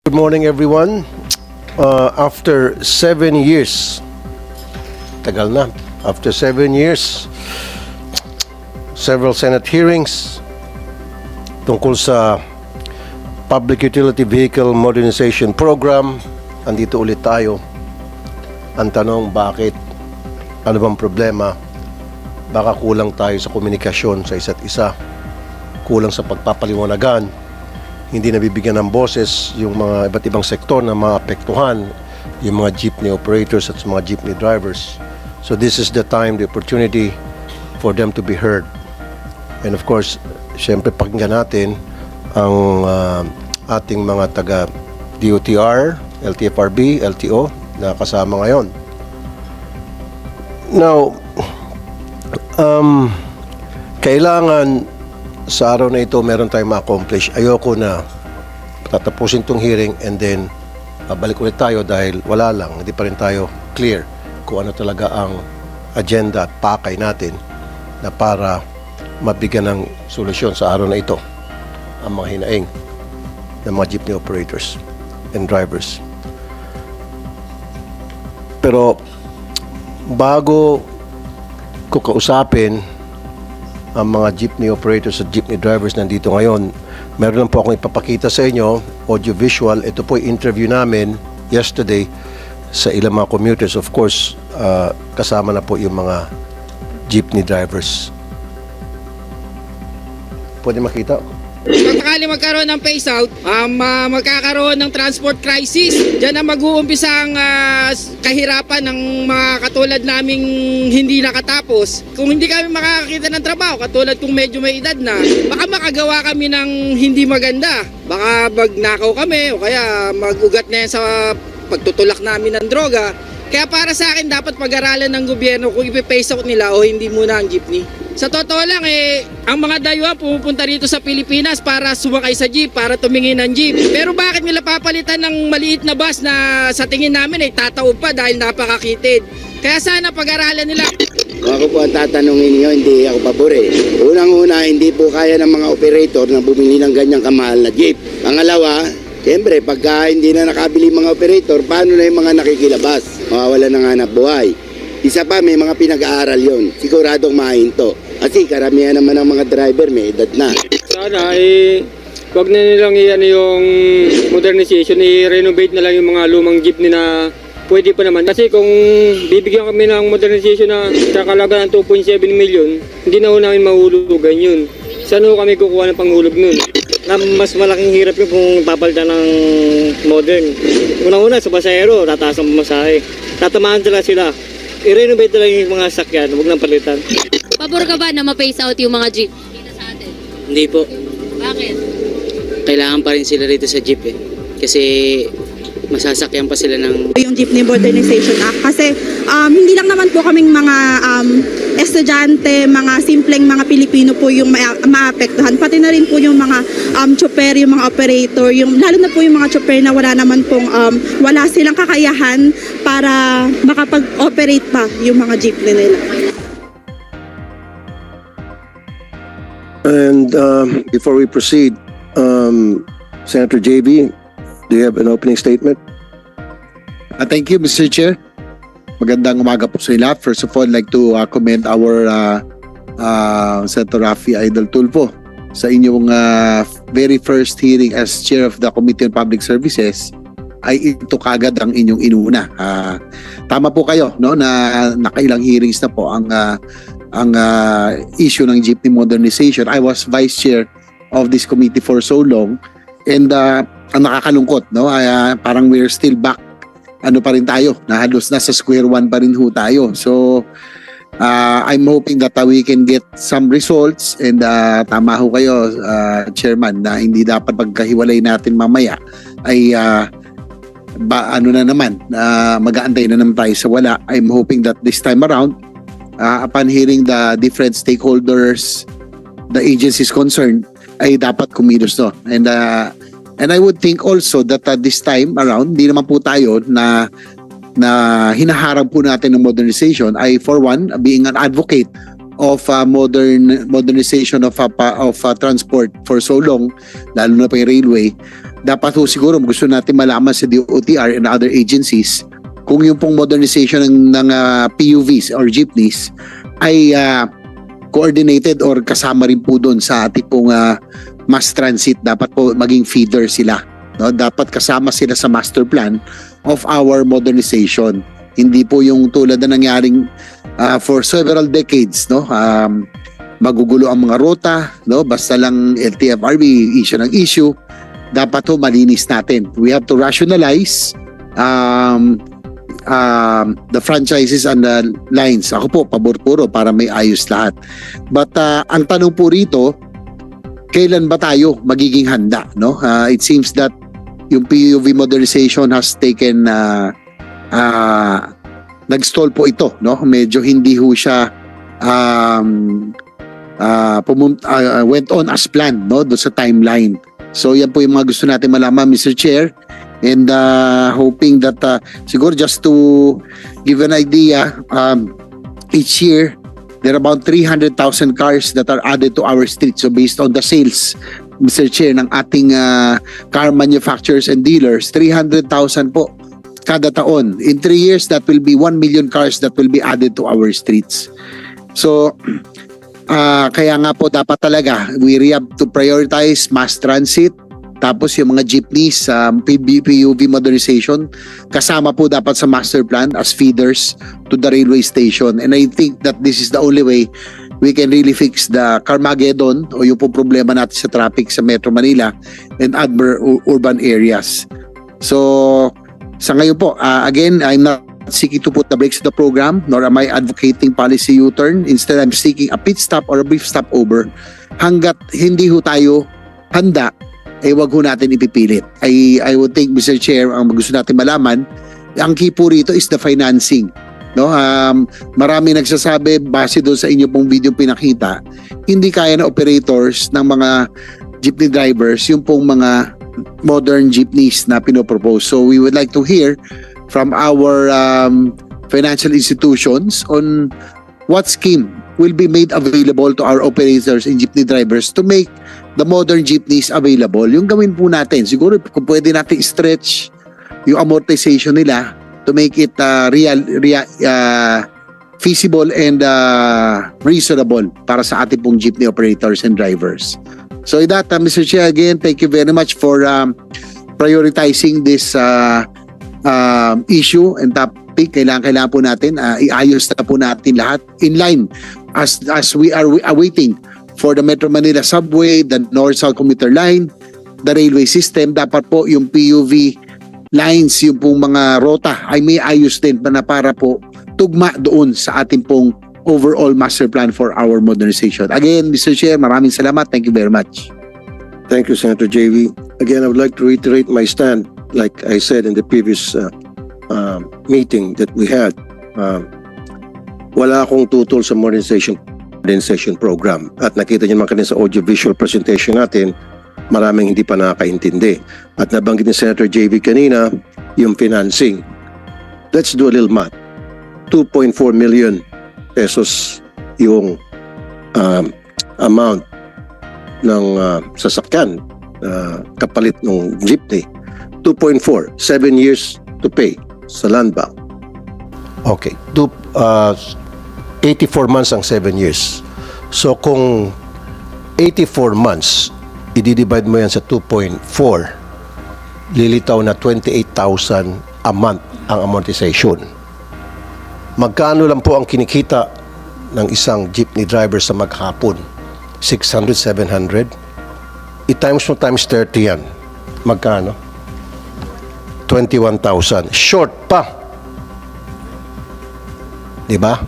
Good morning, everyone. After 7 years, tagal na. After 7 years, several Senate hearings tungkol sa Public Utility Vehicle Modernization Program. Andito ulit tayo. Ang tanong, bakit? Ano bang problema? Baka kulang tayo sa komunikasyon sa isa't isa. Kulang sa pagpapaliwanagan. Hindi nabibigyan ng boses yung mga iba't ibang sektor na maapektuhan, yung mga jeepney operators at mga jeepney drivers. So this is the time, the opportunity for them to be heard. And of course, syempre pakinggan natin ang ating mga taga DOTR, LTFRB, LTO na kasama ngayon. Now, kailangan sa araw na ito meron tayong ma-accomplish. Ayoko na tatapusin tong hearing and then balik ulit tayo dahil wala lang, hindi pa rin tayo clear kung ano talaga ang agenda at pakay natin na para mabigyan ng solusyon sa araw na ito ang mga hinaing ng mga jeepney operators and drivers. Pero bago ko kausapin ang mga jeepney operators at jeepney drivers nandito ngayon, meron lang po akong ipapakita sa inyo, audio-visual. Ito po yung interview namin yesterday sa ilang mga commuters. Of course, kasama na po yung mga jeepney drivers. Pwede makita? Kung sakali magkaroon ng phase out, magkakaroon ng transport crisis. Diyan na mag-uumpisa ang kahirapan ng mga katulad naming hindi nakatapos. Kung hindi kami makakakita ng trabaho, katulad kung medyo may edad na, baka makagawa kami ng hindi maganda. Baka magnakaw kami o kaya mag-ugat na yan sa pagtutulak namin ng droga. Kaya para sa akin, dapat pag-aralan ng gobyerno kung ipe-phase out nila o hindi muna ang jeepney. Sa totoo lang, ang mga dayuhan pumupunta rito sa Pilipinas para sumakay sa jeep, para tumingin ng jeep. Pero bakit nila papalitan ng maliit na bus na sa tingin namin ay tataob pa dahil napakakitid? Kaya sana pag-aralan nila. Kung ako po ang tatanungin niyo, hindi ako pabor eh. Unang-una, hindi po kaya ng mga operator na bumili ng ganyang kamahal na jeep. Pangalawa, siyempre, pagka hindi na nakabili mga operator, paano na yung mga nakikilabas? Mawawala ng hanap buhay. Isa pa, may mga pinag-aaral yon. Siguradong mahinto. Kasi karamihan naman ng mga driver may edad na. Sana wag na nilang yung modernization, i-renovate na lang yung mga lumang jeepney na pwede pa naman. Kasi kung bibigyan kami ng modernization na kakalaga ng 2.7 million, hindi na ho namin mahulugan yun. Saan ho kami kukuha ng panghulog nun? Na mas malaking hirap yun kung papalitan ng modern. Unang-una sa pasahero, tataas ang pamasahe. Tatamaan sila. I-renovate na lang yung mga sakyan, huwag nang palitan. Pabor ka ba na ma-phase out yung mga jeep dito sa atin? Hindi po. Bakit? Kailangan pa rin sila rito sa jeep eh. Kasi masasakyan pa sila ng... Yung Jeepney Modernization Act kasi hindi lang naman po kaming mga estudyante, mga simpleng mga Pilipino po yung maapektuhan. Pati na rin po yung mga chopper, yung mga operator, lalo na po yung mga chopper na wala naman pong wala silang kakayahan para makapag-operate pa yung mga jeepney nila. And before we proceed, Senator JB, do you have an opening statement? Thank you, Mr. Chair. Magandang umaga po sa lahat. First of all, I'd like to commend our Senator Raffy Idol Tulfo sa inyong very first hearing as Chair of the Committee on Public Services. Ay ito kagad ang inyong inuna. Tama po kayo, no, na nakailang hearings na po ang issue ng jeepney modernization. I was Vice Chair of this committee for so long, and ang nakakalungkot, no, parang we're still back, ano pa rin tayo, na halos nasa square one pa rin ho tayo. So I'm hoping that we can get some results, and tama ho kayo, Chairman, na hindi dapat pagkahiwalay natin mamaya ay ano na naman, mag-aantay na naman tayo sa wala. I'm hoping that this time around, upon hearing the different stakeholders, the agencies concerned, ay dapat kumilos to. And I would think also that this time around, hindi naman po tayo na hinaharap po natin ng modernization. I, for one, being an advocate of modernization of transport for so long, lalo na pa yung railway, dapat ho siguro gusto natin malaman sa DOTR and other agencies kung yung pong modernization ng PUVs or jeepneys ay coordinated or kasama rin po doon sa ating pong mass transit. Dapat po maging feeder sila, no? Dapat kasama sila sa master plan of our modernization. Hindi po yung tulad na nangyaring for several decades, no? Magugulo ang mga ruta, no? Basta lang LTFRB issue ng issue. Dapat ho malinis natin. We have to rationalize the franchises and the lines. Ako po, pabor puro para may ayos lahat. But ang tanong po rito, kailan ba tayo magiging handa? No? It seems that yung PUV modernization has taken nag-stall po ito. No? Medyo hindi ho siya went on as planned, no? Doon sa timeline. So yan po yung mga gusto natin malaman, Mr. Chair. And hoping that siguro just to give an idea, each year there are about 300,000 cars that are added to our streets. So based on the sales, Mr. Chair, ng ating car manufacturers and dealers, 300,000 po kada taon. In 3 years, that will be 1 million cars that will be added to our streets. So kaya nga po dapat talaga we have to prioritize mass transit, tapos yung mga jeepneys, PUV modernization kasama po dapat sa master plan as feeders to the railway station. And I think that this is the only way we can really fix the Carmageddon o yung po problema natin sa traffic sa Metro Manila and other urban areas. So sa ngayon po, again, I'm not seeking to put the brakes to the program, nor am I advocating policy U-turn. Instead, I'm seeking a pit stop or a brief stopover. Hanggat hindi ho tayo handa, wag ho natin ipipilit. I would think, Mr. Chair, ang gusto natin malaman, ang key po rito is the financing. No? Marami nagsasabi, base doon sa inyo pong video pinakita, hindi kaya na operators ng mga jeepney drivers yung pong mga modern jeepneys na pinopropose. So we would like to hear from our financial institutions on what scheme will be made available to our operators and jeepney drivers to make the modern jeepneys available. Yung gawin po natin, siguro kung pwede natin stretch yung amortization nila to make it feasible and reasonable para sa ating pong jeepney operators and drivers. So with that, Mr. Chair, again, thank you very much for prioritizing this issue and topic. Kailangan po natin iayos na po natin lahat in line as we are awaiting for the Metro Manila subway, the North-South commuter line, the railway system. Dapat po yung PUV lines, yung pong mga rota ay may ayos din na para po tugma doon sa ating pong overall master plan for our modernization. Again, Mr. Chair, maraming salamat. Thank you very much. Thank you, Senator JV. Again, I would like to reiterate my stand. Like I said in the previous meeting that we had, wala akong tutol sa modernization program. At nakita niyo naman kanina sa audiovisual presentation natin, maraming hindi pa nakakaintindi. At nabanggit ni Senator JV kanina, yung financing. Let's do a little math. 2.4 million pesos yung amount ng sasakyan kapalit ng jeepney. 2.4, 7 years to pay sa land bank. Okay, 84 months ang 7 years. So kung 84 months, i-divide mo yan sa 2.4, lilitaw na 28,000 a month ang amortization. Magkano lang po ang kinikita ng isang jeepney driver sa maghapon? 600, 700? I-times mo times 30 yan. Magkano? 21,000. Short pa. Diba?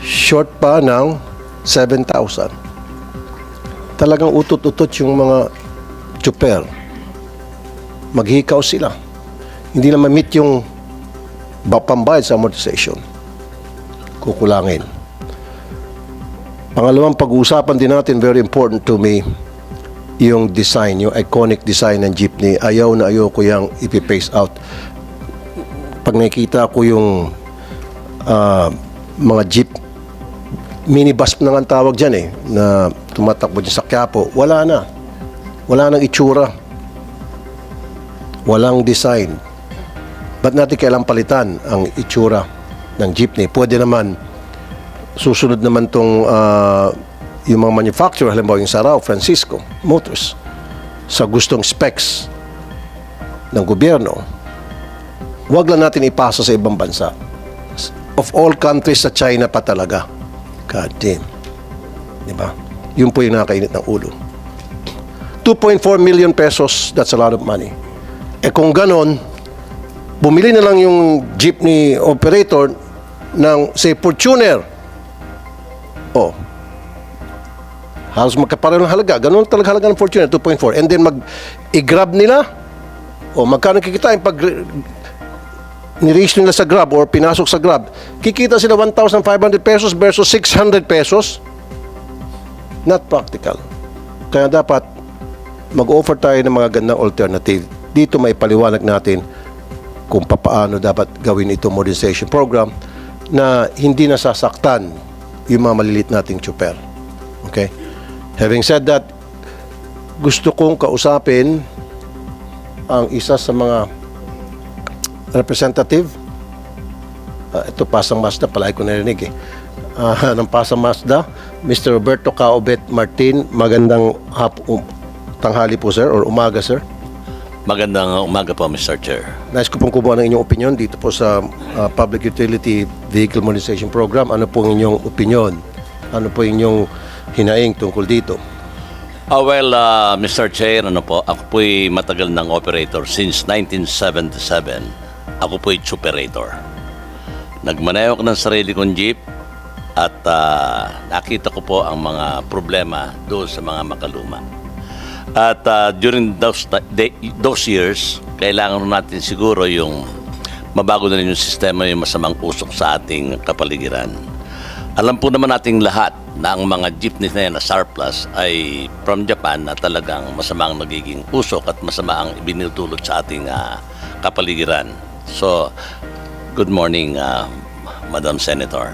Short pa ng 7,000. Talagang utot-utot yung mga tsuper. Maghikaw sila. Hindi na ma-meet yung pambayad sa amortization. Kukulangin. Pangalawang pag-uusapan din natin, very important to me, yung design, yung iconic design ng jeepney. Ayaw na ayaw ko yung ipi-phase out. Pag nakikita ko yung mga jeep, minibus na nga ang tawag dyan na tumatakbo dyan sa Quiapo, wala na. Wala nang itsura. walang design. Ba't natin kailang palitan ang itsura ng jeepney? Pwede naman, susunod naman itong yung mga manufacturer, halimbawa yung Sarao, Francisco Motors, sa gustong specs ng gobyerno, wag lang natin ipasa sa ibang bansa. Of all countries, sa China pa talaga. God damn. Diba? Yun po yung nakakainit ng ulo. 2.4 million pesos, that's a lot of money. Kung ganon, bumili na lang yung jeepney operator ng, say, Fortuner. Halos magkapareho ng halaga. Ganon talaga halaga ng Fortuner, 2.4. And then i-grab nila. Magkano kikitain pag ni-reach nila sa Grab or pinasok sa Grab, kikita sila 1,500 pesos versus 600 pesos. Not practical. Kaya dapat mag-offer tayo ng mga gandang alternative. Dito may paliwanag natin kung paano dapat gawin itong modernization program na hindi nasasaktan yung mga malilit nating tsuper. Okay? Having said that, gusto kong kausapin ang isa sa mga representative, ito Pasang Mazda, palagi ko narinig ng Pasang Mazda, Mr. Roberto Caobet Martin. Magandang tanghali po, sir, or umaga, sir. Magandang umaga po, Mr. Chair. Nais ko pong kumuha ng inyong opinion dito po sa Public Utility Vehicle Modernization Program. Ano po ang inyong opinion? Ano po inyong hinaing tungkol dito? Mr. Chair, ako po'y matagal ng operator since 1977. Ako po'y operator. Nagmaneho ko ng sarili kong jeep at nakita ko po ang mga problema doon sa mga makaluma. At during those years, kailangan natin siguro yung mabago na rin yung sistema, yung masamang usok sa ating kapaligiran. Alam po naman nating lahat na ang mga jeepneys na yan na surplus ay from Japan na talagang masamang nagiging usok at masama ang ibinutulot sa ating kapaligiran. So, good morning, Madam Senator.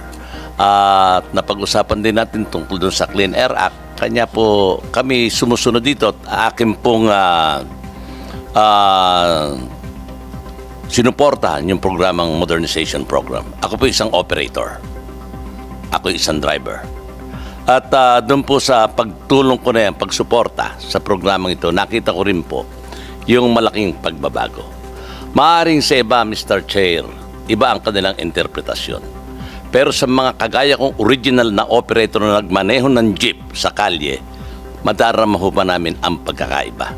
At napag-usapan din natin tungkol doon sa Clean Air Act. Kanya po kami sumusunod dito at akin pong sinuportahan yung programang modernization program. Ako po isang operator. Ako isang driver. At doon po sa pagtulong ko na yan, pagsuporta sa programang ito, nakita ko rin po yung malaking pagbabago. Maaring sa iba, Mr. Chair, iba ang kanilang interpretasyon. Pero sa mga kagaya kong original na operator na nagmaneho ng jeep sa kalye, madarama ho pa namin ang pagkakaiba.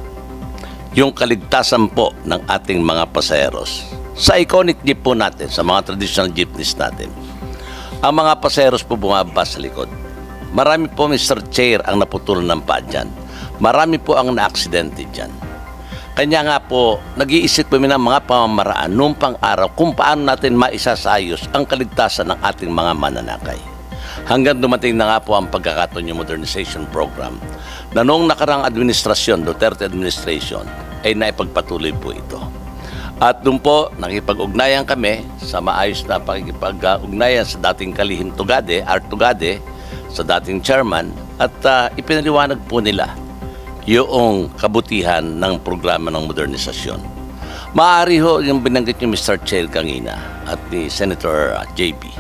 Yung kaligtasan po ng ating mga pasaheros. Sa iconic jeep po natin, sa mga traditional jeepneys natin, ang mga pasaheros po bumaba sa likod. Marami po, Mr. Chair, ang naputulan ng paa dyan. Marami po ang na-aksidente dyan. Kanya nga po, nag-iisip kami ng mga pamamaraan noong pang-araw kung paano natin maisasayos ang kaligtasan ng ating mga mananakay. Hanggang dumating na nga po ang pagkakataon yung modernization program na noong nakarang administrasyon, Duterte administration, ay naipagpatuloy po ito. At doon po, nakipag-ugnayan kami sa maayos na pakikipag-ugnayan sa dating kalihim Tugade, Art Tugade, sa dating chairman, at ipinaliwanag po nila yung kabutihan ng programa ng modernisasyon. Maaari ho yung binanggit niyo, Mr. Chair, kanina at ni Senator JB,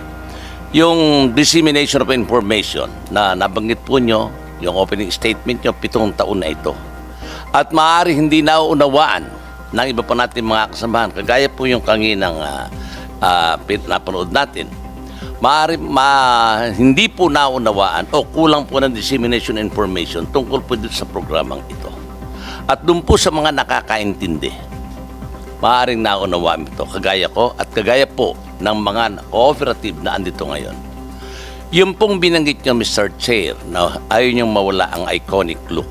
yung dissemination of information na nabanggit po nyo, yung opening statement nyo, 7 taon na ito. At maaari hindi nauunawaan ng iba pa natin mga kasamahan, kagaya po yung kaninang napanood natin, hindi po naunawaan o kulang po ng dissemination information tungkol po dito sa programang ito. At doon po sa mga nakakaintindi, maaaring naunawaan ito, kagaya ko at kagaya po ng mga cooperative na andito ngayon. Yung pong binanggit niyo, Mr. Chair, na ayaw niyong mawala ang iconic look,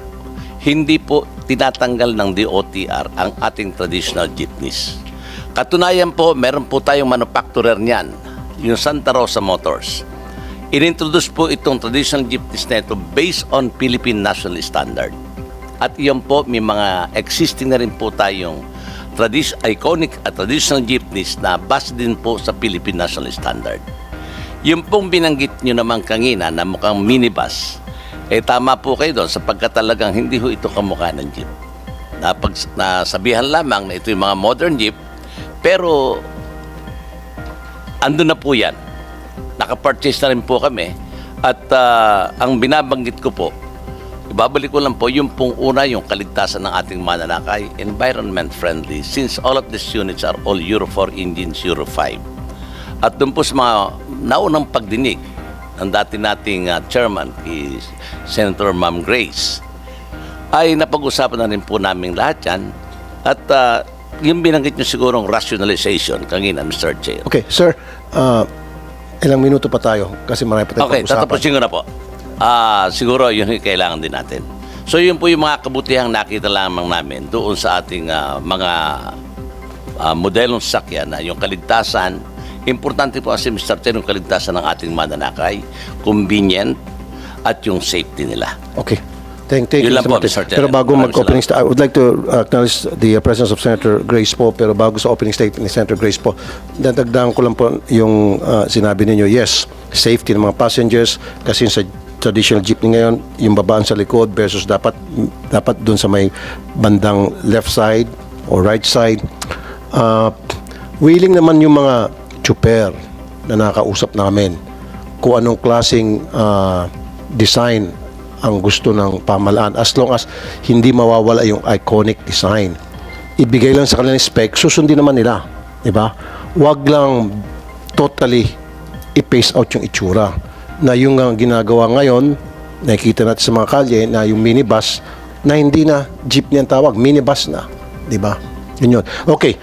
hindi po tinatanggal ng DOTR ang ating traditional jeepneys. Katunayan po, meron po tayong manufacturer niyan, yung Santa Rosa Motors. Inintroduce po itong traditional jeepneys na ito based on Philippine National Standard. At iyon po, may mga existing na rin po tayong iconic at traditional jeepneys na base din po sa Philippine National Standard. Yung pong binanggit nyo naman kanina na mukhang minibus, tama po kayo doon sapagkat talagang hindi ho ito kamukha ng jeep. nasabihan lamang na ito yung mga modern jeep, pero andun na po yan. Naka-purchase na rin po kami. At ang binabanggit ko po, ibabalik ko lang po, yung pong una, yung kaligtasan ng ating mananakay, environment friendly, since all of these units are all Euro 4 engines, Euro 5. At doon po sa mga naunang pagdinig ng dati nating chairman, Senator Ma'am Grace, ay napag-usapan na rin po namin lahat yan. At yung binanggit nyo sigurong rationalization kanina, Mr. Chair. Okay, sir, ilang minuto pa tayo kasi marami pa tayong Okay, pag-usapan. tatapusin ko na po. Siguro yun yung kailangan din natin. So yun po yung mga kabutihang nakita lamang namin doon sa ating mga modelong sasakyan na yung kaligtasan. Importante po kasi Mr. Chair yung kaligtasan ng ating mananakay, convenient, at yung safety nila. Okay. Thank you, Yun lang Mr. po, Martin. Mr. Chair. Pero bago Maraming mag-opening I would like to acknowledge the presence of Senator Grace po. Pero bago sa opening statement ni Senator Grace po, dadagdagan ko lang po yung sinabi ninyo, yes, safety ng mga passengers kasi sa traditional jeepney ngayon, yung babaan sa likod versus dapat dun sa may bandang left side or right side. Willing naman yung mga chuper na nakausap namin kung anong klaseng design ang gusto ng pamahalaan as long as hindi mawawala yung iconic design. Ibigay lang sa kanilang spec, susundin naman nila. Diba? Huwag lang totally i-pace out yung itsura. Na yung ginagawa ngayon, nakikita natin sa mga kalye na yung minibus na hindi na jeepney ang tawag, minibus na. Diba? Yun yun. Okay.